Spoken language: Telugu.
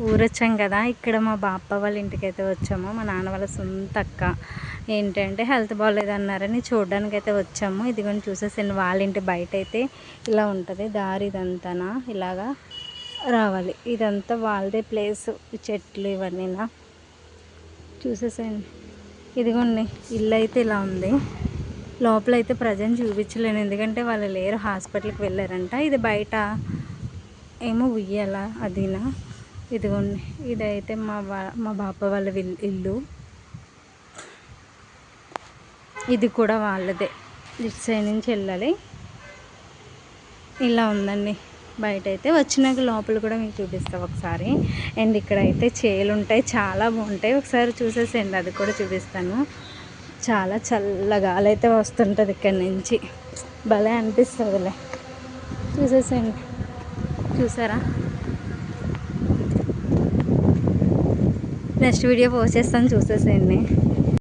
ఊరొచ్చాం కదా, ఇక్కడ మా బాప వాళ్ళ ఇంటికైతే వచ్చాము. మా నాన్న వాళ్ళ సొంత అక్క ఏంటంటే హెల్త్ బాగాలేదన్నారని చూడడానికైతే వచ్చాము. ఇదిగోని చూసేసండి, వాళ్ళ ఇంటి బయట అయితే ఇలా ఉంటుంది దారి. ఇదంతా ఇలాగా రావాలి, ఇదంతా వాళ్ళదే ప్లేస్. చెట్లు ఇవన్నీనా చూసేసేయండి. ఇదిగోండి ఇల్లు అయితే ఇలా ఉంది. లోపలైతే ప్రజెంట్ చూపించలేను, ఎందుకంటే వాళ్ళు లేరు, హాస్పిటల్కి వెళ్ళారంట. ఇది బయట ఏమో ఉయ్యాల అదినా. ఇదిగోండి ఇదైతే మా బాప వాళ్ళ ఇల్లు. ఇది కూడా వాళ్ళదే, ఇటు సైడ్ నుంచి వెళ్ళాలి. ఇలా ఉందండి బయట అయితే. వచ్చినాక లోపల కూడా మీకు చూపిస్తాం ఒకసారి. అండ్ ఇక్కడైతే చేలు ఉంటాయి, చాలా బాగుంటాయి. ఒకసారి చూసేసేయండి, అది కూడా చూపిస్తాను. చాలా చల్లగాలి అయితే వస్తుంటుంది ఇక్కడ నుంచి, భలే అనిపిస్తుందిలే. చూసేసేయండి, చూసారా? నెక్స్ట్ వీడియో పోస్ట్ చేస్తాను, చూసేసేయండి.